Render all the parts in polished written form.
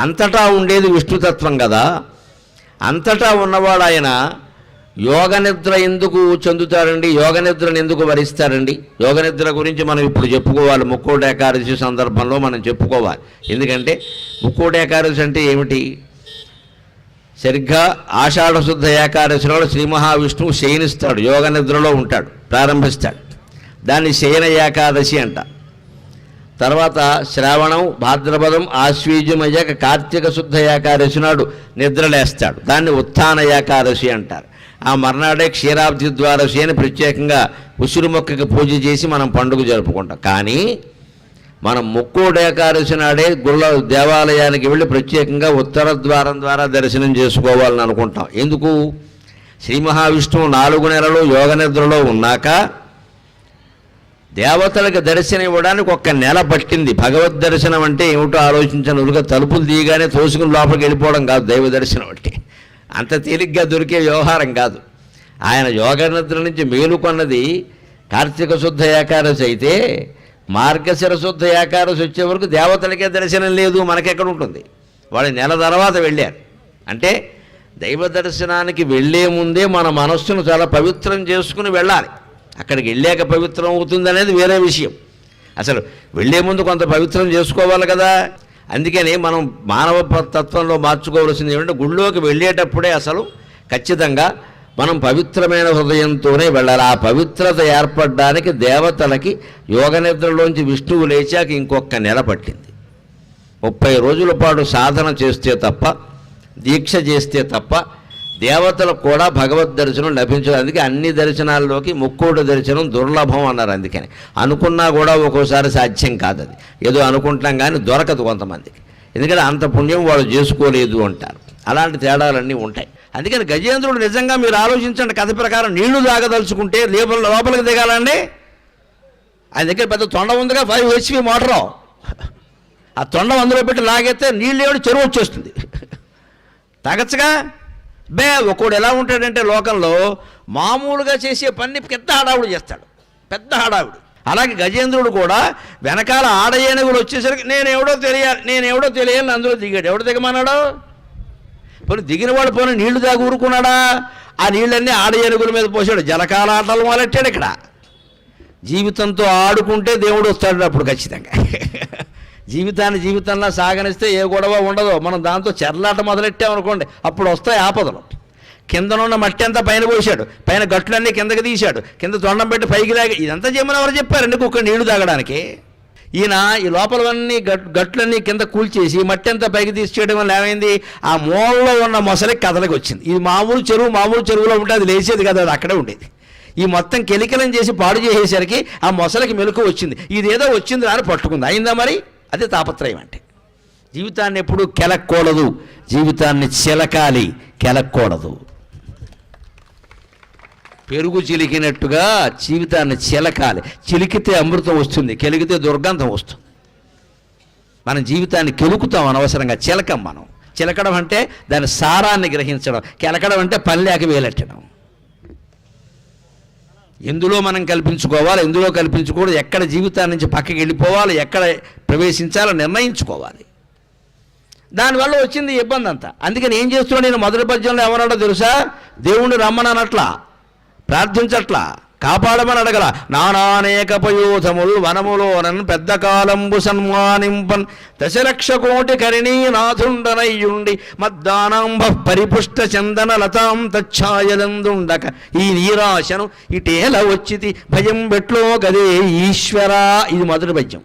అంతటా ఉండేది విష్ణుతత్వం కదా. అంతటా ఉన్నవాడు ఆయన యోగనిద్ర ఎందుకు చెందుతారండి? యోగనిద్రను ఎందుకు వరిస్తారండి? యోగనిద్ర గురించి మనం ఇప్పుడు చెప్పుకోవాలి. ముక్కోటి ఏకాదశి సందర్భంలో మనం చెప్పుకోవాలి. ఎందుకంటే ముక్కోటి ఏకాదశి అంటే ఏమిటి? సరిగ్గా ఆషాఢశుద్ధ ఏకాదశిలో శ్రీ మహావిష్ణువు శయనిస్తాడు, యోగనిద్రలో ఉంటాడు, ప్రారంభిస్తాడు. దాన్ని శయన ఏకాదశి అంట. తర్వాత శ్రావణం, భాద్రపదం, ఆశ్వీజం అయ్యాక కార్తీక శుద్ధ ఏకాదశి నాడు నిద్రలేస్తాడు. దాన్ని ఉత్థాన ఏకాదశి అంటారు. ఆ మర్నాడే క్షీరాబ్ది ద్వాదశి అని ప్రత్యేకంగా ఉసిరి మొక్కకి పూజ చేసి మనం పండుగ జరుపుకుంటాం. కానీ మనం ముక్కోటి ఏకాదశి నాడే గుళ్ళ దేవాలయానికి వెళ్ళి ప్రత్యేకంగా ఉత్తర ద్వారం ద్వారా దర్శనం చేసుకోవాలని అనుకుంటాం. ఎందుకు? శ్రీ మహావిష్ణువు 4 నెలలు యోగ నిద్రలో ఉన్నాక దేవతలకు దర్శనం ఇవ్వడానికి 1 నెల పట్టింది. భగవద్ దర్శనం అంటే ఏమిటో ఆలోచించను. ఉరుగా తలుపులు తీయగానే తోసుకుని లోపలికి వెళ్ళిపోవడం కాదు దైవ దర్శనం అంటే. అంత తేలిగ్గా దొరికే వ్యవహారం కాదు. ఆయన యోగ నిద్ర నుంచి మేలుకొన్నది కార్తీక శుద్ధ ఏకాదశి అయితే, మార్గశిర శుద్ధ ఏకాదశి వచ్చే వరకు దేవతలకే దర్శనం లేదు, మనకెక్కడ ఉంటుంది? వాళ్ళు నెల తర్వాత వెళ్ళారు. అంటే దైవ దర్శనానికి వెళ్ళే ముందే మన మనస్సును చాలా పవిత్రం చేసుకుని వెళ్ళాలి. అక్కడికి వెళ్ళాక పవిత్రం అవుతుంది అనేది వేరే విషయం. అసలు వెళ్ళే ముందు కొంత పవిత్రం చేసుకోవాలి కదా. అందుకని మనం మానవ తత్వంలో మార్చుకోవాల్సింది ఏమంటే, గుళ్ళోకి వెళ్ళేటప్పుడే అసలు ఖచ్చితంగా మనం పవిత్రమైన హృదయంతోనే వెళ్ళాలి. ఆ పవిత్రత ఏర్పడడానికి దేవతలకి యోగ నిద్రలోంచి విష్ణువు లేచాక 1 నెల పట్టింది. 30 రోజుల పాటు సాధన చేస్తే తప్ప, దీక్ష చేస్తే తప్ప దేవతలకు కూడా భగవద్ దర్శనం లభించదు. అందుకే అన్ని దర్శనాల్లోకి ముక్కోటి దర్శనం దుర్లభం అన్నారు. అందుకని అనుకున్నా కూడా ఒక్కోసారి సాధ్యం కాదు. అది ఏదో అనుకుంటాం కానీ దొరకదు కొంతమందికి. ఎందుకంటే అంత పుణ్యం వాళ్ళు చేసుకోలేదు అంటారు. అలాంటి తేడాలన్నీ ఉంటాయి. అందుకని గజేంద్రుడు నిజంగా మీరు ఆలోచించండి, కథ ప్రకారం నీళ్లు తాగదలుచుకుంటే లోపలికి దిగాలండి. ఆయన దగ్గర పెద్ద తొండ ఉందిగా, 5 HP మోటారు. ఆ తొండ అందులో పెట్టి లాగేస్తే నీళ్ళు ఏమిటి చెరువు వచ్చేస్తుంది. తాగచ్చుగా. ఒకడు ఎలా ఉంటాడంటే లోకంలో మామూలుగా చేసే పని పెద్ద హడావుడు చేస్తాడు, పెద్ద హడావుడు. అలాగే గజేంద్రుడు కూడా వెనకాల ఆడ ఏనుగులు వచ్చేసరికి నేనెవడో తెలియాలని అందులో దిగాడు. ఎవడు దిగమన్నాడు? పోనీ దిగిన వాడు పోనీ నీళ్లు తాగి ఊరుకున్నాడా? ఆ నీళ్ళన్నీ ఆడ ఏనుగుల మీద పోసాడు. జలకాల ఆటలు మొదలెట్టాడు. ఇక్కడ జీవితంతో ఆడుకుంటే దేవుడు వస్తాడు అప్పుడు ఖచ్చితంగా. జీవితంలో సాగనిస్తే ఏ గొడవ ఉండదు. మనం దాంతో చెర్లాట మొదలెట్టామనుకోండి, అప్పుడు వస్తాయి ఆపదలు. కిందనున్న మట్టి అంతా పైన పోసాడు, పైన గట్లన్నీ కిందకి తీశాడు, కింద తొండం పెట్టి పైకి లాగి. ఇదంతా చేయమని ఎవరు చెప్పారండి? కుక్క నీళ్లు తాగడానికి. ఈయన ఈ లోపలవన్నీ గట్లన్నీ కింద కూల్చేసి మట్టి అంతా పైకి తీసేయడం వల్ల ఏమైంది? ఆ మూలలో ఉన్న మొసలికి కదలకి వచ్చింది. ఇది మామూలు చెరువులో ఉంటే అది లేచేది కదా, అది అక్కడే ఉండేది. ఈ మొత్తం కెలికలం చేసి పాడు చేసేసరికి ఆ మొసలికి మెలకు వచ్చింది. ఇదేదో వచ్చింది అని పట్టుకుంది. అయిందా మరి? అదే తాపత్రయం అంటే. జీవితాన్ని ఎప్పుడు కెలక్కూడదు, జీవితాన్ని చిలకాలి, కెలక్కూడదు. పెరుగు చిలికినట్టుగా జీవితాన్ని చిలకాలి. చిలికితే అమృతం వస్తుంది, కెలికితే దుర్గంధం వస్తుంది. మనం జీవితాన్ని కెలుకుతాం అనవసరంగా, చిలకం. మనం చిలకడం అంటే దాని సారాన్ని గ్రహించడం, కెలకడం అంటే పని లేక వేలెట్టడం. ఎందులో మనం కల్పించుకోవాలి, ఎందులో కల్పించకూడదు, ఎక్కడ జీవితాన్ని నుంచి పక్కకి వెళ్ళిపోవాలి, ఎక్కడ ప్రవేశించాలో నిర్ణయించుకోవాలి. దానివల్ల వచ్చింది ఇబ్బంది అంతా. అందుకని ఏం చేస్తున్నాడు నేను? మొదటి పద్యంలో ఎవరన్నా తెలుసా? దేవుణ్ణి రమ్మనట్లా, ప్రార్థించట్లా, కాపాడమని అడగల. నానానేక పయోధములు వనములోనన్ పెద్ద కాలంబు సన్మానింపన్ 10,00,000,000 కరిణీనాథుండనయ్యుండి మద్దానాంబ పరిపుష్ట చందన లతాం తచ్ఛాయలందుండక ఈ నీరాశను ఇటేల వచ్చితి భయం బెట్లో గదే ఈశ్వరా. ఇది మొదటి పద్యం.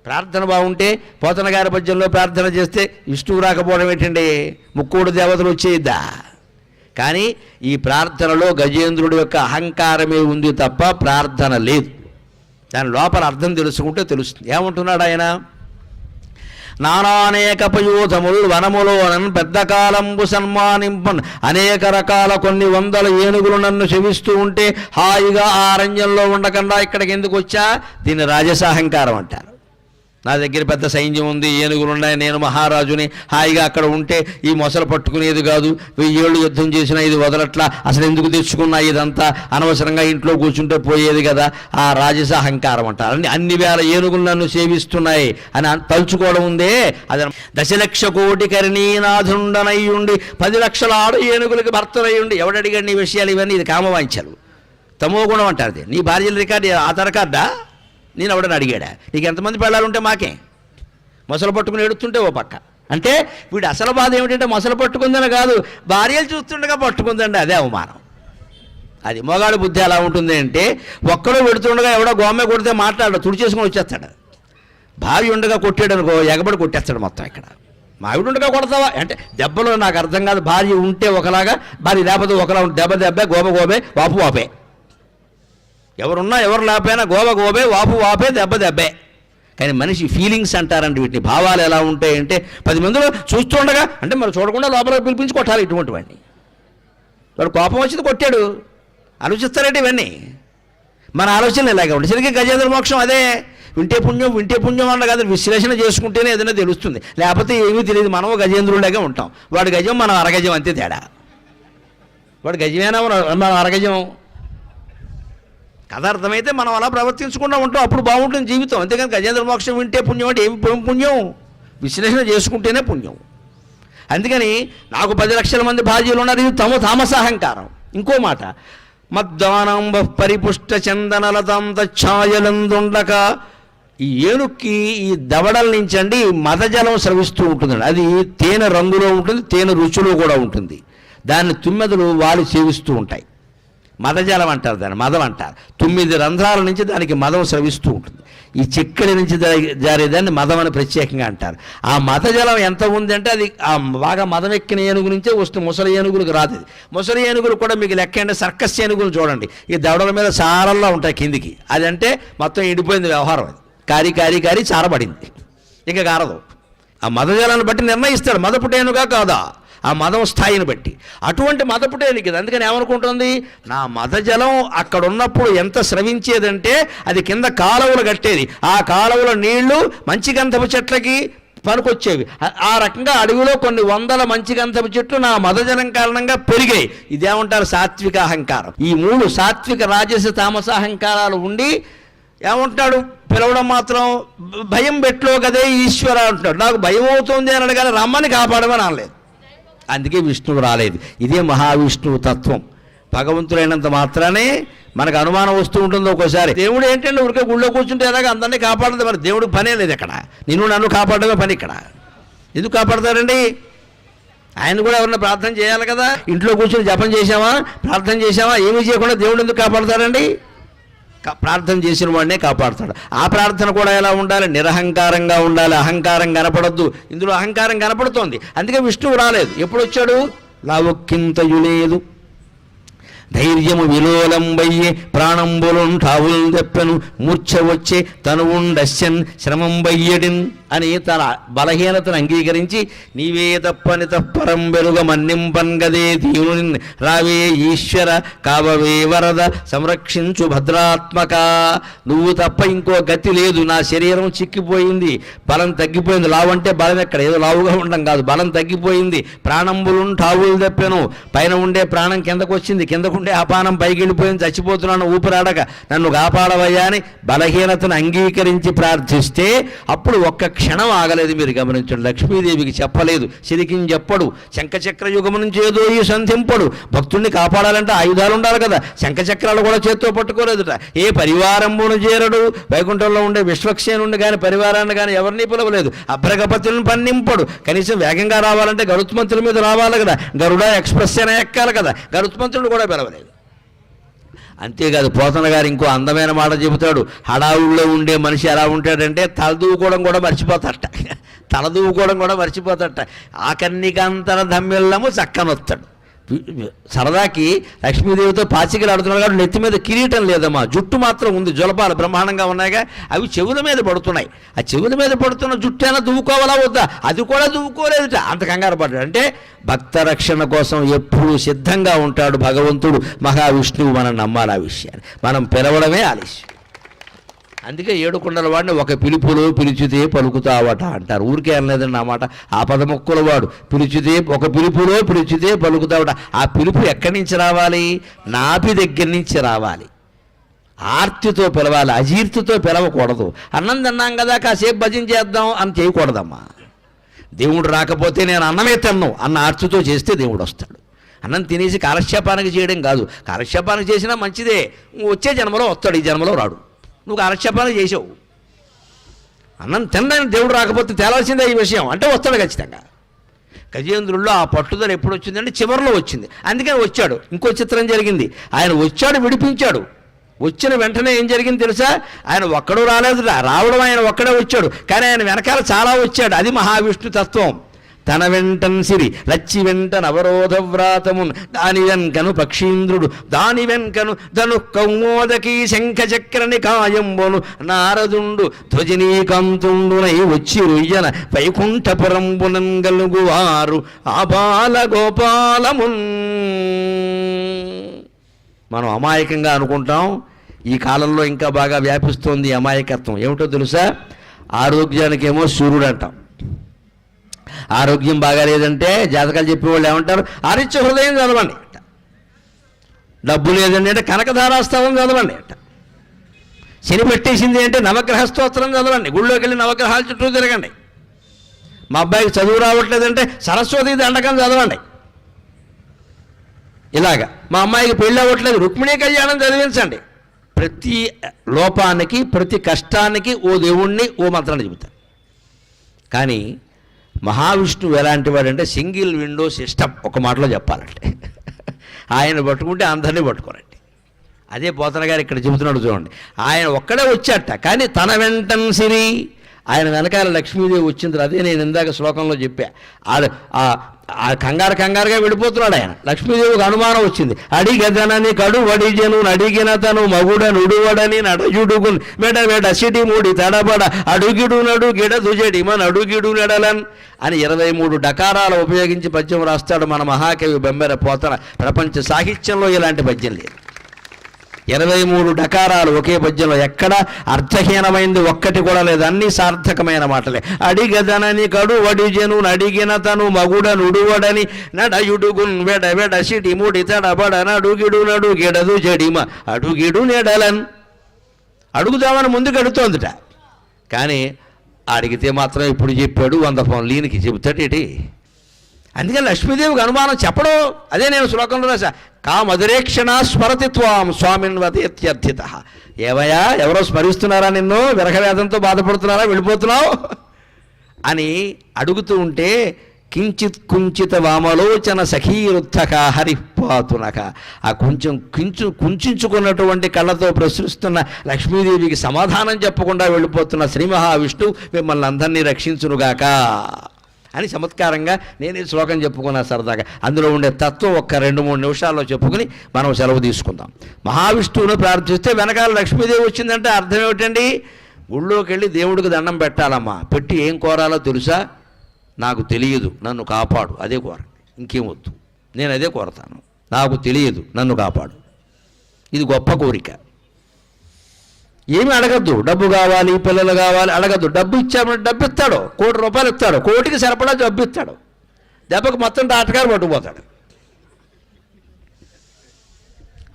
ప్రార్థన బాగుంటే పోతన గారి పద్యంలో ప్రార్థన చేస్తే విష్ణువు రాకపోవడం ఏంటండి? ముక్కోడు దేవతలు వచ్చేద్దా? కానీ ఈ ప్రార్థనలో గజేంద్రుడి యొక్క అహంకారమే ఉంది తప్ప ప్రార్థన లేదు. దాని లోపల అర్థం తెలుసుకుంటే తెలుస్తుంది. ఏమంటున్నాడు ఆయన? నానానేక పయోధములు వనములోనన్ పెద్ద కాలంబు సన్మానింపన్. అనేక రకాల కొన్ని వందల ఏనుగులు నన్ను శవిస్తూ ఉంటే హాయిగా ఆ అరణ్యంలో ఉండకుండా ఇక్కడికి ఎందుకు వచ్చా? దీన్ని రాజసాహంకారం అంటారు. నా దగ్గర పెద్ద సైన్యం ఉంది, ఏనుగులు ఉన్నాయి, నేను మహారాజుని, హాయిగా అక్కడ ఉంటే ఈ మొసలు పట్టుకునేది కాదు, 1000 ఏళ్ళు యుద్ధం చేసినా ఇది వదలట్లా, అసలు ఎందుకు తెచ్చుకున్నా ఇదంతా, అనవసరంగా ఇంట్లో కూర్చుంటే పోయేది కదా, ఆ రాజస అహంకారం అంటారు. అన్ని వేల ఏనుగులు నన్ను సేవిస్తున్నాయి అని తలుచుకోవడం ఉందే, అది 10,00,000,000,000 కరణీనాథుండనయ్యుండి 10 లక్షల ఆడు ఏనుగులకి భర్తలయ్యుండి. ఎవడడిగాడు నీ విషయాలు ఇవన్నీ? ఇది కామవాంఛలు, తమో గుణం అంటారు. నీ భార్యల రికార్డు ఆధార్ కార్డా? నేను ఎవడని అడిగాడా? నీకు ఎంతమంది పెళ్ళాలు ఉంటే మాకే? మొసలు పట్టుకుని ఎడుతుంటే ఓ పక్క. అంటే వీడు అసలు బాధ ఏమిటంటే మొసలు పట్టుకుందని కాదు, భార్యలు చూస్తుండగా పట్టుకుందండి, అదే అవమానం. అది మొగాడు బుద్ధి ఎలా ఉంటుంది అంటే, ఒక్కడో పెడుతుండగా ఎవడో గోమె కొడితే మాట్లాడు, తుడి చేసుకుని వచ్చేస్తాడు. భార్య ఉండగా కొట్టాడు అనుకో, ఎగబడి కొట్టేస్తాడు మొత్తం. ఇక్కడ మావిడు ఉండగా కొడతావా అంటే దెబ్బలో నాకు అర్థం కాదు. భార్య ఉంటే ఒకలాగా, భార్య లేకపోతే ఒకలా, దెబ్బే, గోబే, వాపు వాపే. ఎవరున్నా ఎవరు లేకపోయినా గోబే, వాపు వాపే, దెబ్బే. కానీ మనిషి ఫీలింగ్స్ అంటారండి వీటిని. భావాలు ఎలా ఉంటాయంటే 10 మందిలో చూస్తుండగా, అంటే మరి చూడకుండా లోపల పిలిపించి కొట్టాలి ఇటువంటి వాడిని. వాడు కోపం వచ్చింది కొట్టాడు, ఆలోచిస్తారంటే ఇవన్నీ. మన ఆలోచనలు ఇలాగే ఉంటాయి. సరిగ్గా గజేంద్ర మోక్షం అదే. వింటే పుణ్యం అన్న కాదు, విశ్లేషణ చేసుకుంటేనే ఏదైనా తెలుస్తుంది, లేకపోతే ఏమీ తెలియదు. మనం గజేంద్రులాగే ఉంటాం. వాడు గజం, మనం అరగజం, అంతే తేడా. వాడు గజమేనా, మనం అరగజం. కథ అర్థమైతే మనం అలా ప్రవర్తించకుండా ఉంటాం, అప్పుడు బాగుంటుంది జీవితం. అంతేకాని గజేంద్ర మోక్షం వింటే పుణ్యం అంటే ఏమి పుణ్యం? విశ్లేషణ చేసుకుంటేనే పుణ్యం. అందుకని నాకు 10 లక్షల మంది భార్యలు ఉన్నారు, ఇది తామసాహంకారం. ఇంకో మాట, మద్దానంబ పరిపుష్ట చందనలతాంత ఛాయలందుండక. ఈ ఏనుక్కి ఈ దవడల నుంచి అండి మదజలం స్రవిస్తూ ఉంటుందండి. అది తేనె రంగులో ఉంటుంది, తేనె రుచిలో కూడా ఉంటుంది. దాన్ని తుమ్మెదలు వాళ్ళు సేవిస్తూ ఉంటాయి. మదజలం అంటారు దాన్ని, మదం అంటారు. 9 రంధ్రాల నుంచి దానికి మదం స్రవిస్తూ ఉంటుంది. ఈ చెక్కడి నుంచి జారేదాన్ని మదం అని ప్రత్యేకంగా అంటారు. ఆ మదజలం ఎంత ఉందంటే అది ఆ బాగా మదం ఎక్కిన ఏనుగు నుంచే వస్తుంది, ముసలి ఏనుగులకు రాదు. ముసలి ఏనుగులు కూడా మీకు లెక్క అంటే సర్కస్ ఏనుగులు చూడండి, ఈ దవడల మీద సారల్లా ఉంటాయి కిందికి. అది అంటే మొత్తం ఎండిపోయింది వ్యవహారం. అది కారి చారబడింది, ఇక కారదు. ఆ మదజలాన్ని బట్టి నిర్ణయిస్తాడు మదపుటేనుగా కాదా, ఆ మదం స్థాయిని బట్టి. అటువంటి మదపుటేనికి అందుకని ఏమనుకుంటుంది, నా మదజలం అక్కడ ఉన్నప్పుడు ఎంత స్రవించేదంటే అది కింద కాలువలు కట్టేది. ఆ కాలువల నీళ్లు మంచి గంధపు చెట్లకి పనికొచ్చేవి. ఆ రకంగా అడవిలో కొన్ని 100 మంచి గంధపు చెట్లు నా మదజలం కారణంగా పెరిగాయి. ఇదేమంటారు? సాత్విక అహంకారం. ఈ 3 సాత్విక, రాజస, తామస అహంకారాలు ఉండి ఏమంటాడు? పిలవడం మాత్రం భయం పెట్లో కదే ఈశ్వర అంటున్నాడు. నాకు భయం అవుతుంది అని అడగాలి, రమ్మని కాపాడమని అనలేదు. అందుకే విష్ణువు రాలేదు. ఇదే మహావిష్ణువు తత్వం. భగవంతుడైనంత మాత్రానే మనకు అనుమానం వస్తూ ఉంటుంది ఒక్కోసారి. దేవుడు ఏంటంటే ఊరికే గుళ్ళో కూర్చుంటే ఎలాగ అందరినీ కాపాడదు. మరి దేవుడికి పనే లేదు ఇక్కడ. నన్ను కాపాడమే పని ఇక్కడ. ఎందుకు కాపాడతారండి? ఆయన కూడా ఎవరన్నా ప్రార్థన చేయాలి కదా. ఇంట్లో కూర్చొని జపం చేసామా, ప్రార్థన చేసామా, ఏమీ చేయకుండా దేవుడు ఎందుకు కాపాడతారండి? ప్రార్థన చేసిన వాడినే కాపాడుతాడు. ఆ ప్రార్థన కూడా ఎలా ఉండాలి? నిరహంకారంగా ఉండాలి. అహంకారం కనపడద్దు. ఇందులో అహంకారం కనపడుతోంది. అందుకే విష్ణువు రాలేదు. ఎప్పుడు వచ్చాడు? లావొక్కింతయు లేదు, ధైర్యము విలోలంబయ్యే, ప్రాణంబులుంటావులు తెప్పెను, మూర్ఛ వచ్చే తనువుండస్యన్ శ్రమంబయ్యడిన్ అని తన బలహీనతను అంగీకరించి, నీవే తప్పని తప్పరం వెలుగ మన్నింపన్గదే దీవుని రావే ఈశ్వర కావవే వరద సంరక్షించు భద్రాత్మక. నువ్వు తప్ప ఇంకో గతి లేదు. నా శరీరం చిక్కిపోయింది, బలం తగ్గిపోయింది. లావు అంటే బలం ఎక్కడ, ఏదో లావుగా ఉండడం కాదు, బలం తగ్గిపోయింది. ప్రాణంబులుంటావులు తెప్పెను, పైన ఉండే ప్రాణం కిందకు వచ్చింది, కిందకుండే అపానం పైకి వెళ్ళిపోయింది, చచ్చిపోతున్నాను, ఊపిరాడక నన్ను కాపాడవయ్యా అని బలహీనతను అంగీకరించి ప్రార్థిస్తే అప్పుడు ఒక్క క్షణం ఆగలేదు. మీరు గమనించండి, లక్ష్మీదేవికి చెప్పలేదు, సిరికిని చెప్పడు, శంఖచక్ర యుగం నుంచి ఏదో ఈ సంధింపడు. భక్తుడిని కాపాడాలంటే ఆయుధాలు ఉండాలి కదా, శంఖచక్రాలు కూడా చేత్తో పట్టుకోలేదుట. ఏ పరివారంబును చేరడు, వైకుంఠంలో ఉండే విశ్వక్సేనుండి కానీ పరివారాన్ని కానీ ఎవరిని పిలవలేదు. అభ్రగపతులను పన్నింపడు. కనీసం వేగంగా రావాలంటే గరుత్మంతుల మీద రావాలి కదా, గరుడ ఎక్స్ప్రెస్ అయినా ఎక్కాలి కదా, గరుత్మంతుడు కూడా పిలవలేదు. అంతేకాదు, పోతన గారు ఇంకో అందమైన మాట చెబుతాడు. హడావుల్లో ఉండే మనిషి ఎలా ఉంటాడంటే తలదూకోవడం కూడా మర్చిపోతాడట. ఆకర్ణికాంతర ధమ్మిళ్ళము చక్కనొస్తాడు. సరదాకి లక్ష్మీదేవితో పాచికలు ఆడుతున్నాడు కాబట్టి నెత్తి మీద కిరీటం లేదమ్మా, జుట్టు మాత్రం ఉంది, జులపాలు బ్రహ్మాండంగా ఉన్నాయిగా, అవి చెవుల మీద పడుతున్నాయి. ఆ చెవుల మీద పడుతున్న జుట్టు అయినా దువ్వుకోవాలా వద్దా? అది కూడా దువ్వుకోలేదుట, అంత కంగారు పడ్డాడు. అంటే భక్త రక్షణ కోసం ఎప్పుడూ సిద్ధంగా ఉంటాడు భగవంతుడు మహావిష్ణువు. మనం నమ్మాలి ఆ విషయాన్ని, మనం పిలవడమే ఆలస్యం. అందుకే ఏడుకొండల వాడిని ఒక పిలుపులో పిలిచితే పలుకుతావట అంటారు. ఊరికే అనలేదండి ఆ మాట. ఆ పదముక్కుల వాడు పిలిచితే ఒక పిలుపులో పిలిచితే పలుకుతావట. ఆ పిలుపు ఎక్కడి నుంచి రావాలి? నాభి దగ్గర నుంచి రావాలి. ఆర్తితో పిలవాలి, అజీర్తితో పిలవకూడదు. అన్నం తిన్నాం కదా కాసేపు భజన చేద్దాం అని చేయకూడదమ్మా. దేవుడు రాకపోతే నేను అన్నమే తిన్ను అన్న ఆర్తితో చేస్తే దేవుడు వస్తాడు. అన్నం తినేసి కాలక్షేపానికి చేయడం కాదు. కాలక్షేపానికి చేసినా మంచిదే, వచ్చే జన్మలో వస్తాడు, ఈ జన్మలో రాడు. నువ్వు కాలక్షేపానికి చేసావు. అన్నం తినడానికి దేవుడు రాకపోతే తేలాల్సిందే ఈ విషయం అంటే వస్తాడు ఖచ్చితంగా. గజేంద్రుల్లో ఆ పట్టుదల ఎప్పుడు వచ్చిందంటే చివరిలో వచ్చింది. అందుకని వచ్చాడు. ఇంకో చిత్రం జరిగింది. ఆయన వచ్చాడు, విడిపించాడు. వచ్చిన వెంటనే ఏం జరిగింది తెలుసా? ఆయన ఒక్కడు రాలేదురా, రావడం ఆయన ఒక్కడే వచ్చాడు, కానీ ఆయన వెనకాల చాలా వచ్చాడు. అది మహావిష్ణు తత్వం. తన వెంటన్ సిరి లచ్చి వెంటన్ అవరోధ వ్రాతమున్ దాని వెంకను పక్షీంద్రుడు దాని వెంకను ధను కౌమోదకీ శంఖ చక్రని కాయంబోను నారదుండు ధ్వజనీకాంతుండునై వచ్చి రుయ్యన వైకుంఠపురంబునం గలుగువారు ఆబాల గోపాలమున్. మనం అమాయకంగా అనుకుంటాం. ఈ కాలంలో ఇంకా బాగా వ్యాపిస్తోంది అమాయకత్వం. ఏమిటో తెలుసా? ఆరోగ్యానికేమో సూర్యుడు అంటాం. ఆరోగ్యం బాగా లేదంటే జాతకాలు చెప్పేవాళ్ళు ఏమంటారు? ఆరిత్య హృదయం చదవండి అంట. డబ్బు లేదండి అంటే కనకధారాస్తవం చదవండి అంట. శని పెట్టేసింది అంటే నవగ్రహ స్తోత్రం చదవండి. గుళ్ళోకి వెళ్ళి నవగ్రహాల చుట్టూ తిరగండి. మా అబ్బాయికి చదువు రావట్లేదంటే సరస్వతి దండకం చదవండి. ఇలాగా మా అమ్మాయికి పెళ్ళి అవ్వట్లేదు, రుక్మిణీ కళ్యాణం చదివించండి. ప్రతి లోపానికి, ప్రతి కష్టానికి ఓ దేవుణ్ణి, ఓ మంత్రాన్ని చెబుతారు. కానీ మహావిష్ణువు ఎలాంటి వాడంటే సింగిల్ విండో సిస్టమ్. ఒక మాటలో చెప్పాలంటే ఆయన పట్టుకుంటే అందరినీ పట్టుకోరండి. అదే పోతన గారు ఇక్కడ చెబుతున్నాడు చూడండి. ఆయన ఒక్కడే వచ్చాట, కానీ తన వెంటన్ సిరి, ఆయన వెనకాల లక్ష్మీదేవి వచ్చింది. అదే నేను ఇందాక శ్లోకంలో చెప్పా. కంగారుగా వెళ్ళిపోతున్నాడు ఆయన. లక్ష్మీదేవికి అనుమానం వచ్చింది. అడిగదనని కడు వడిజను అడిగిన తను మగుడ నుడువడని నడయుడుగున్ మెడ మెడ సిటి మూడి తడబడ అడుగిడు నడు గిడదు జడిమన్ అడుగిడు నెడలన్ అని 23 డకారాలు ఉపయోగించి పద్యం రాస్తాడు మన మహాకవి బెంబెర పోతన. ప్రపంచ సాహిత్యంలో ఇలాంటి పద్యం లేదు. 23 డకారాలు ఒకే పద్యంలో. ఎక్కడ అర్థహీనమైంది ఒక్కటి కూడా లేదు, అన్నీ సార్థకమైన మాటలే. అడిగదనని కడు వడిజను అడిగిన తను మగుడ నుడువడని నడయుడుగున్ వెడ వెడ సిటి ముడి తడబడ నడుగిడు నడు గిడదు జడిమ అడుగిడు నెడలన్. అడుగుదామని ముందుకు అడుగుతోందిట, కానీ అడిగితే మాత్రం ఇప్పుడు చెప్పాడు 100 ఫోన్లు ఈయనకి చెబుతాడేటి. అందుకని లక్ష్మీదేవికి అనుమానం చెప్పడం. అదే నేను శ్లోకంలో రాసా. కా మధురేక్షణ స్మరతి త్వాం స్వామిన్ వదేత్యర్థిత. ఏవయా, ఎవరో స్మరిస్తున్నారా నిన్ను? విరహవేదంతో బాధపడుతున్నారా, వెళ్ళిపోతున్నావు అని అడుగుతూ ఉంటే కించిత్ కుంచిత వామలోచన సఖీరుద్ధక హరిపాతునక. ఆ కుంచుకున్నటువంటి కళ్ళతో ప్రశ్నిస్తున్న లక్ష్మీదేవికి సమాధానం చెప్పకుండా వెళ్ళిపోతున్న శ్రీ మహావిష్ణువు మిమ్మల్ని అందరినీ రక్షించునుగాక అని చమత్కారంగా నేను ఈ శ్లోకం చెప్పుకున్నా సరదాగా. అందులో ఉండే తత్వం ఒక్క 2-3 నిమిషాల్లో చెప్పుకుని మనం సెలవు తీసుకుందాం. మహావిష్ణువును ప్రార్థిస్తే వెనకాల లక్ష్మీదేవి వచ్చిందంటే అర్థం ఏమిటండి? గుళ్ళోకి వెళ్ళి దేవుడికి దండం పెట్టాలమ్మా. పెట్టి ఏం కోరాలో తెలుసా? నాకు తెలియదు, నన్ను కాపాడు. అదే కోరండి, ఇంకేం వద్దు. నేను అదే కోరతాను. నాకు తెలియదు, నన్ను కాపాడు. ఇది గొప్ప కోరిక. ఏమి అడగద్దు. డబ్బు కావాలి, పిల్లలు కావాలి అడగద్దు. డబ్బు ఇచ్చామంటే డబ్బు ఇస్తాడు, 1 కోటి రూపాయలు ఇస్తాడు, కోటికి సరిపడా డబ్బు ఇస్తాడు. దెబ్బకు మొత్తం డాక్టర్ పట్టుకుపోతాడు.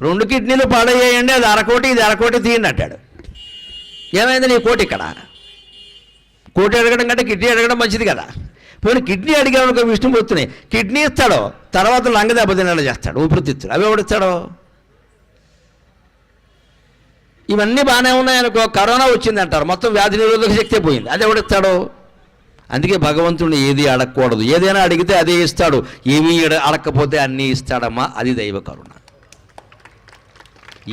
2 కిడ్నీలు పాడయ్యాయండి, అది 1/2 కోటి, ఇది 1/2 కోటి తీయండి అంటాడు. ఏమైంది నీ కోటి ఇక్కడ? కోటి అడగడం కంటే కిడ్నీ అడగడం మంచిది కదా. పోనీ కిడ్నీ అడిగామనుకో విష్ణుమూర్తిని, కిడ్నీ ఇస్తాడు, తర్వాత లంగ దెబ్బతినేలా చేస్తాడు, ఊపిరితిత్తులు. అవి ఎవడిస్తాడో? ఇవన్నీ బాగానే ఉన్నాయనుకో, కరోనా వచ్చింది అంటారు, మొత్తం వ్యాధి నిరోధక శక్తి పోయింది. అది ఎవడిస్తాడో? అందుకే భగవంతుడిని ఏది అడగకూడదు. ఏదైనా అడిగితే అదే ఇస్తాడు. ఏమీ అడగకపోతే అన్నీ ఇస్తాడమ్మా. అది దైవ కరుణ.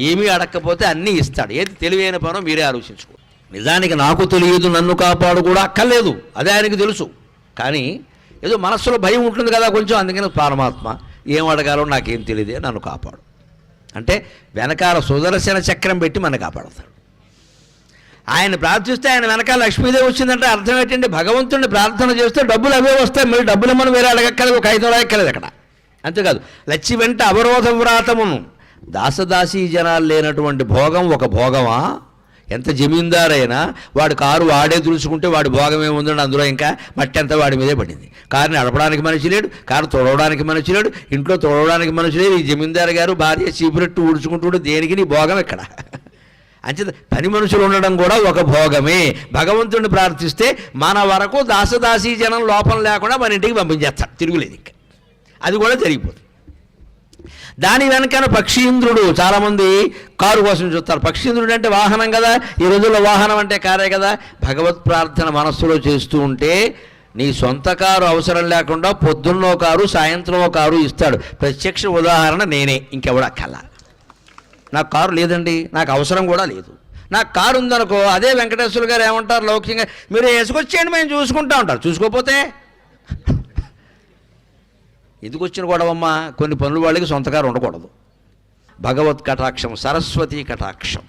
ఏమీ అడగకపోతే అన్నీ ఇస్తాడు. ఏది తెలివైన పనో మీరే ఆలోచించుకో. నిజానికి నాకు తెలియదు, నన్ను కాపాడు కూడా అక్కర్లేదు, అదే ఆయనకు తెలుసు. కానీ ఏదో మనస్సులో భయం ఉంటుంది కదా కొంచెం. అందుకని పరమాత్మ ఏం అడగాలో నాకేం తెలియదే, నన్ను కాపాడు అంటే వెనకాల సుదర్శన చక్రం పెట్టి మన కాపాడతాడు. ఆయన ప్రార్థిస్తే ఆయన వెనకాల లక్ష్మీదేవి వచ్చిందంటే అర్థం ఏంటంటే భగవంతుడిని ప్రార్థన చేస్తే డబ్బులు అవే వస్తాయి. మరి డబ్బులు మనం వేరే అడగక్కలేదు, ఒక 5 అడగక్కలేదు అక్కడ. అంతేకాదు లచ్చి వెంట అవరోధ వ్రాతమును. దాసదాసీ జనాలు లేనటువంటి భోగం ఒక భోగమా? ఎంత జమీందారైనా వాడు కారు వాడే తులుచుకుంటే వాడి భోగమే ఉందండి, అందులో ఇంకా మట్టి అంతా వాడి మీదే పడింది. కారుని నడపడానికి మనిషి లేడు, కారు తొడవడానికి మనిషి లేడు, ఇంట్లో తొడవడానికి మనిషి లేడు. ఈ జమీందారు గారు భార్య చీపురెట్టు ఊడ్చుకుంటూ దేనికి నీ భోగం ఎక్కడ? అంచేత పని మనుషులు ఉండడం కూడా ఒక భోగమే. భగవంతుడిని ప్రార్థిస్తే మన వరకు దాసదాసీ జనం లోపం లేకుండా మన ఇంటికి పంపించేస్తాడు, తిరుగులేదు ఇంకా. అది కూడా జరిగిపోతుంది. దాని వెనకన పక్షీంద్రుడు, చాలామంది కారు కోసం చూస్తారు. పక్షీంద్రుడు అంటే వాహనం కదా, ఈ రోజుల్లో వాహనం అంటే కారే కదా. భగవత్ ప్రార్థన మనస్సులో చేస్తూ ఉంటే నీ సొంత కారు అవసరం లేకుండా పొద్దున్నో కారు సాయంత్రం కారు ఇస్తాడు. ప్రత్యక్ష ఉదాహరణ నేనే, ఇంకెవడా కల. నాకు కారు లేదండి, నాకు అవసరం కూడా లేదు. నాకు కారు ఉందనుకో, అదే వెంకటేశ్వర గారు ఏమంటారు లౌకికంగా, మీరు వేసుకొచ్చేయండి మేము చూసుకుంటా ఉంటారు. చూసుకోకపోతే ఎందుకు వచ్చిన గొడవమ్మా? కొన్ని పనులు వాళ్ళకి సొంత కారు ఉండకూడదు. భగవత్ కటాక్షం, సరస్వతీ కటాక్షం.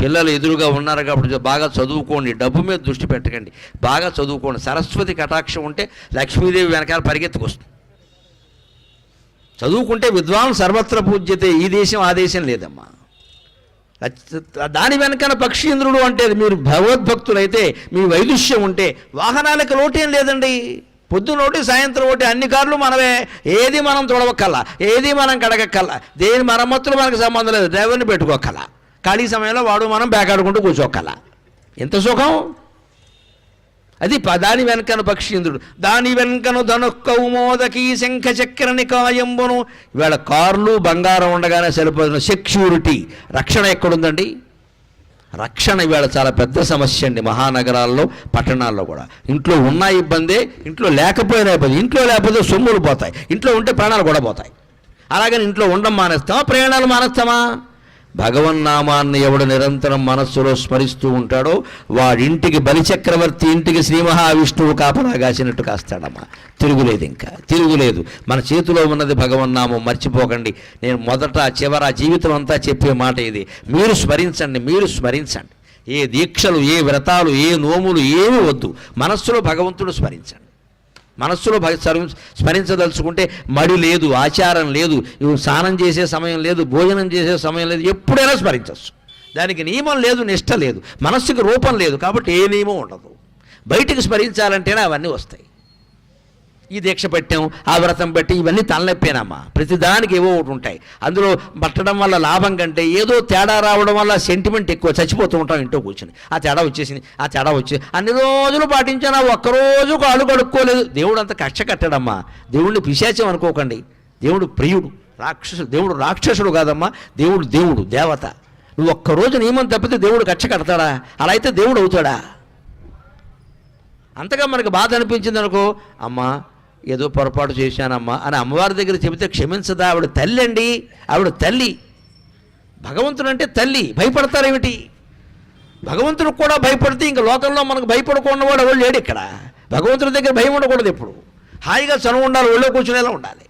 పిల్లలు ఎదురుగా ఉన్నారు కాబట్టి బాగా చదువుకోండి, డబ్బు మీద దృష్టి పెట్టకండి, బాగా చదువుకోండి. సరస్వతి కటాక్షం ఉంటే లక్ష్మీదేవి వెనకాల పరిగెత్తుకొస్తుంది. చదువుకుంటే విద్వాన్ సర్వత్ర పూజ్యతే, ఈ దేశం ఆ దేశం లేదమ్మా. దాని వెనకన పక్షీంద్రుడు అంటే మీరు భగవద్భక్తులైతే, మీ వైదుష్యం ఉంటే వాహనాలకు లోటేం లేదండి. పొద్దున ఒకటి సాయంత్రం ఒకటి, అన్ని కార్లు మనమే. ఏది మనం తొడవక్కల్లా, ఏది మనం కడగక్కల్లా, దేని మరమ్మతులు మనకు సంబంధం లేదు. డ్రైవర్ని పెట్టుకోక్కల్లా, ఖాళీ సమయంలో వాడు మనం బేకాడుకుంటూ కూర్చోక్కల్లా. ఎంత సుఖం అది. దాని వెనకను పక్షీంద్రుడు, దాని వెనకను ధనుక్కౌమోదకీ శంఖ చక్ర నికాయంబును. ఇవాళ కార్లు బంగారం ఉండగానే సరిపోతుంది. సెక్యూరిటీ, రక్షణ ఎక్కడుందండి? రక్షణ ఇవాళ చాలా పెద్ద సమస్య అండి, మహానగరాల్లో పట్టణాల్లో కూడా. ఇంట్లో ఉన్న ఇబ్బందే, ఇంట్లో లేకపోయినా ఇబ్బంది. ఇంట్లో లేకపోతే సొమ్ములు పోతాయి, ఇంట్లో ఉంటే ప్రాణాలు కూడా పోతాయి. అలాగని ఇంట్లో ఉండడం మానేస్తామా, ప్రయాణాలు మానేస్తామా? భగవన్నామాన్ని ఎవడు నిరంతరం మనస్సులో స్మరిస్తూ ఉంటాడో వాడింటికి బలిచక్రవర్తి ఇంటికి శ్రీ మహావిష్ణువు కాపలా కాసినట్టు కాస్తాడమ్మా. తిరుగులేదు, ఇంకా తిరుగులేదు. మన చేతిలో ఉన్నది భగవన్నామం, మర్చిపోకండి. నేను మొదట చివర జీవితం అంతా చెప్పే మాట ఇది. మీరు స్మరించండి, మీరు స్మరించండి. ఏ దీక్షలు, ఏ వ్రతాలు, ఏ నోములు ఏమి వద్దు. మనస్సులో భగవంతుడు స్మరించండి. మనస్సులో స్మరించదలుచుకుంటే మడి లేదు, ఆచారం లేదు, స్నానం చేసే సమయం లేదు, భోజనం చేసే సమయం లేదు, ఎప్పుడైనా స్మరించవచ్చు. దానికి నియమం లేదు, నిష్ట లేదు, మనస్సుకి రూపం లేదు, కాబట్టి ఏ నియమం ఉండదు. బయటికి స్మరించాలంటేనే అవన్నీ వస్తాయి. ఈ దీక్ష పెట్టాం, ఆ వ్రతం పెట్టి, ఇవన్నీ తలనొప్పేనమ్మా. ప్రతిదానికి ఏవో ఒకటి ఉంటాయి. అందులో పట్టడం వల్ల లాభం కంటే ఏదో తేడా రావడం వల్ల సెంటిమెంట్ ఎక్కువ, చచ్చిపోతూ ఉంటాం ఇంట్లో కూర్చొని. ఆ తేడా వచ్చేసింది, ఆ తేడా వచ్చేసి అన్ని రోజులు పాటించాను, ఒక్కరోజు కాళ్ళు కడుక్కోలేదు. దేవుడు అంత కక్ష కట్టాడమ్మా. దేవుడిని పిశాచం అనుకోకండి. దేవుడు ప్రియుడు, దేవుడు రాక్షసుడు కాదమ్మా. దేవుడు దేవుడు, దేవత. నువ్వు ఒక్కరోజు నియమం తప్పితే దేవుడు కక్ష కడతాడా? అలా అయితే దేవుడు అవుతాడా? అంతగా మనకు బాధ అనిపించింది అనుకో, అమ్మా ఏదో పొరపాటు చేశానమ్మా అని అమ్మవారి దగ్గర చెబితే క్షమించదా? ఆవిడ తల్లి అండి, ఆవిడ తల్లి. భగవంతుడు అంటే తల్లి. భయపడతారేమిటి? భగవంతుడికి కూడా భయపడితే ఇంక లోకంలో మనకు భయపడకుండా వాడు ఎవరు లేడు ఇక్కడ. భగవంతుడి దగ్గర భయం ఉండకూడదు. ఎప్పుడు హాయిగా చనువు ఉండాలి, ఒళ్ళో కూర్చునేలా ఉండాలి.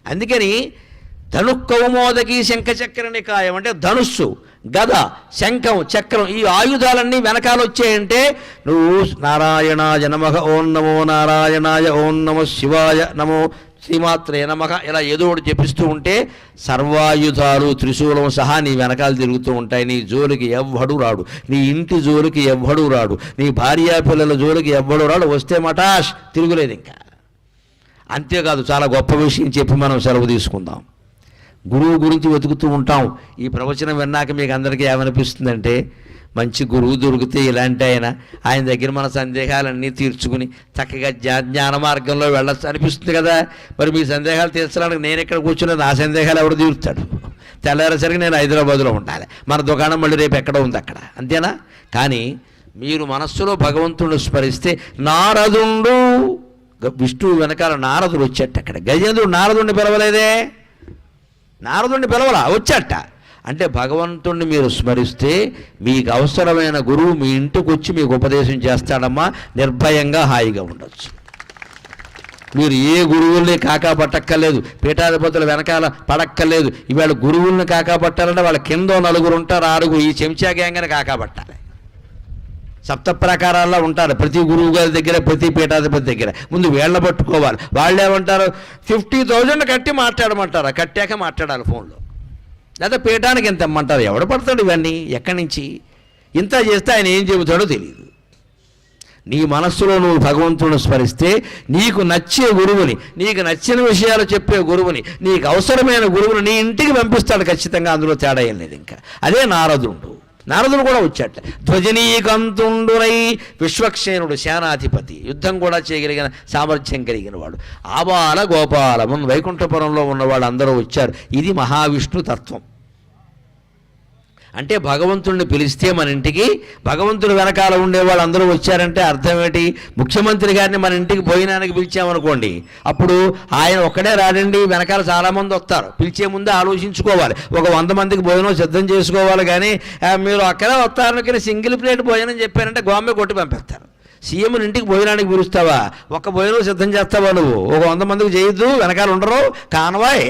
అందుకని ధనుక్కౌమోదకీ శంఖ చక్ర నికాయం అంటే ధనుస్సు, గద, శంఖం, చక్రం, ఈ ఆయుధాలన్నీ వెనకాల వచ్చాయంటే నువ్వు నారాయణాయ నమః, ఓం నమో నారాయణాయ, ఓం నమో శివాయ, నమో శ్రీమాత్రే నమః, ఇలా ఏదో ఒకటి చెప్పిస్తూ ఉంటే సర్వాయుధాలు త్రిశూలం సహా నీ వెనకాల తిరుగుతూ ఉంటాయి. నీ జోలికి ఎవ్వడు రాడు, నీ ఇంటి జోలికి ఎవ్వడు రాడు, నీ భార్యా పిల్లల జోలికి ఎవ్వడు రాడు. వస్తే మటాష్, తిరుగులేదు ఇంకా. అంతేకాదు, చాలా గొప్ప విషయం చెప్పి మనం సెలవు తీసుకుందాం. గురువు గురించి వెతుకుతూ ఉంటాం. ఈ ప్రవచనం విన్నాక మీకు అందరికీ ఏమనిపిస్తుందంటే, మంచి గురువు దొరికితే ఇలాంటి ఆయన దగ్గర మన సందేహాలన్నీ తీర్చుకుని చక్కగా జ్ఞాన మార్గంలో వెళ్ళచ్చు అనిపిస్తుంది కదా. మరి మీ సందేహాలు తీర్చడానికి నేను ఇక్కడ కూర్చుని నా సందేహాలు ఎవరు తీరుస్తాడు? తెల్లారేసరికి నేను హైదరాబాద్లో ఉండాలి, మన దుకాణం మళ్ళీ రేపు ఎక్కడ ఉంది అక్కడ, అంతేనా? కానీ మీరు మనస్సులో భగవంతుడు స్మరిస్తే, నారదుండు, విష్ణువు వెనకాల నారదుడు వచ్చేట. అక్కడ గజేంద్రుడు నారదుడిని పిలవలేదే, నారదుడిని పిలవలా, వచ్చేట. అంటే భగవంతుణ్ణి మీరు స్మరిస్తే మీకు అవసరమైన గురువు మీ ఇంటికి వచ్చి మీకు ఉపదేశం చేస్తాడమ్మా. నిర్భయంగా హాయిగా ఉండొచ్చు. మీరు ఏ గురువుల్ని కాకా పట్టక్కర్లేదు, పీఠాధిపతుల వెనకాల పడక్కర్లేదు. ఇవాళ గురువుల్ని కాకా పట్టాలంటే వాళ్ళ కింద నలుగురు ఉంటారు, ఆరుగురు, ఈ చెంచా గ్యాంగ్ని కాకా పట్టాలి. సప్త ప్రకారాల్లో ఉంటారు ప్రతి గురువు గారి దగ్గర, ప్రతి పీఠాధిపతి దగ్గర. ముందు వీళ్ళ పట్టుకోవాలి. వాళ్ళు ఏమంటారు, 50,000 కట్టి మాట్లాడమంటారు, కట్టాక మాట్లాడాలి ఫోన్లో. లేదా పీఠానికి ఎంత ఇమ్మంటారు. ఎవడు పడతాడు ఇవన్నీ? ఎక్కడి నుంచి? ఇంత చేస్తే ఆయన ఏం చెబుతాడో తెలియదు. నీ మనస్సులో నువ్వు భగవంతుడిని స్మరిస్తే నీకు నచ్చే గురువుని, నీకు నచ్చిన విషయాలు చెప్పే గురువుని, నీకు అవసరమైన గురువుని నీ ఇంటికి పంపిస్తాడు ఖచ్చితంగా. అందులో తేడా ఏం లేదు. ఇంకా అదే నారదుడు కూడా వచ్చాట. ధ్వజనీకంతుండునై విశ్వక్సేనుడు సేనాధిపతి, యుద్ధం కూడా చేయగలిగిన సామర్థ్యం కలిగిన వాడు. ఆబాల గోపాలమున్ వైకుంఠపురంలో ఉన్నవాళ్ళు అందరూ వచ్చారు. ఇది మహావిష్ణు తత్వం. అంటే భగవంతుడిని పిలిస్తే మన ఇంటికి భగవంతుడి వెనకాల ఉండేవాళ్ళు అందరూ వచ్చారంటే అర్థం ఏంటి? ముఖ్యమంత్రి గారిని మన ఇంటికి భోజనానికి పిలిచామనుకోండి, అప్పుడు ఆయన ఒక్కడే రాడండి, వెనకాల చాలామంది వస్తారు. పిలిచే ముందే ఆలోచించుకోవాలి. ఒక 100 మందికి భోజనం సిద్ధం చేసుకోవాలి. కానీ మీరు అక్కడే వస్తారనుకుని సింగిల్ ప్లేట్ భోజనం చెప్పారంటే గోమ్మే కొట్టి పంపిస్తారు. సీఎంని ఇంటికి భోజనానికి పిలుస్తావా? ఒక్క భోజనం సిద్ధం చేస్తావా నువ్వు? ఒక 100 మందికి చేయొద్దు, వెనకాల ఉండరు కానవాయ్,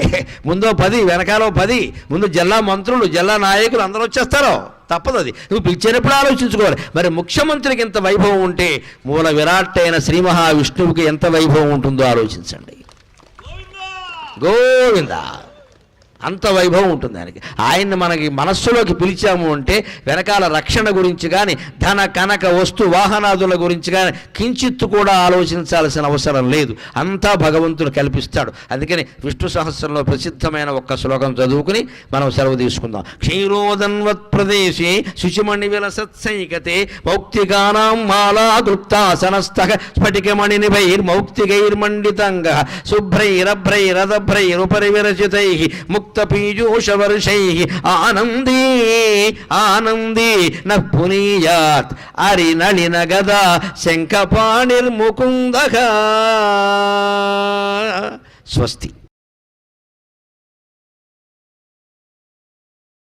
ముందో 10 వెనకాల 10, ముందు జిల్లా మంత్రులు జిల్లా నాయకులు అందరూ వచ్చేస్తారో తప్పదు. అది నువ్వు పిలిచేటప్పుడు ఆలోచించుకోవాలి. మరి ముఖ్యమంత్రికి ఎంత వైభవం ఉంటే మూల విరాట్ అయిన శ్రీ మహావిష్ణువుకి ఎంత వైభవం ఉంటుందో ఆలోచించండి. గోవిందా, అంత వైభవం ఉంటుంది ఆయనకి. ఆయన్ని మనకి మనస్సులోకి పిలిచాము అంటే వెనకాల రక్షణ గురించి కానీ, ధన కనక వస్తు వాహనాదుల గురించి కానీ కించిత్తు కూడా ఆలోచించాల్సిన అవసరం లేదు. అంతా భగవంతుడు కల్పిస్తాడు. అందుకని విష్ణు సహస్రంలో ప్రసిద్ధమైన ఒక్క శ్లోకం చదువుకుని మనం సెలవు తీసుకుందాం. క్షీరోదన్వత్ ప్రదేశే శుచిమణి విలసత్సైకతే మౌక్తికానాం మాలాదృప్తాసనస్థః స్ఫటికమణినిభైర్మౌక్తికైర్మండితంగ శుభ్రైరభ్రైరదభ్రైరుపరి విరచితైః ముక్తపీయూషవర్షైః ఆనందీ ఆనందీ నః పునీయాత్ అరినళిన గదా శంఖపాణిర్ముకుందః. స్వస్తి.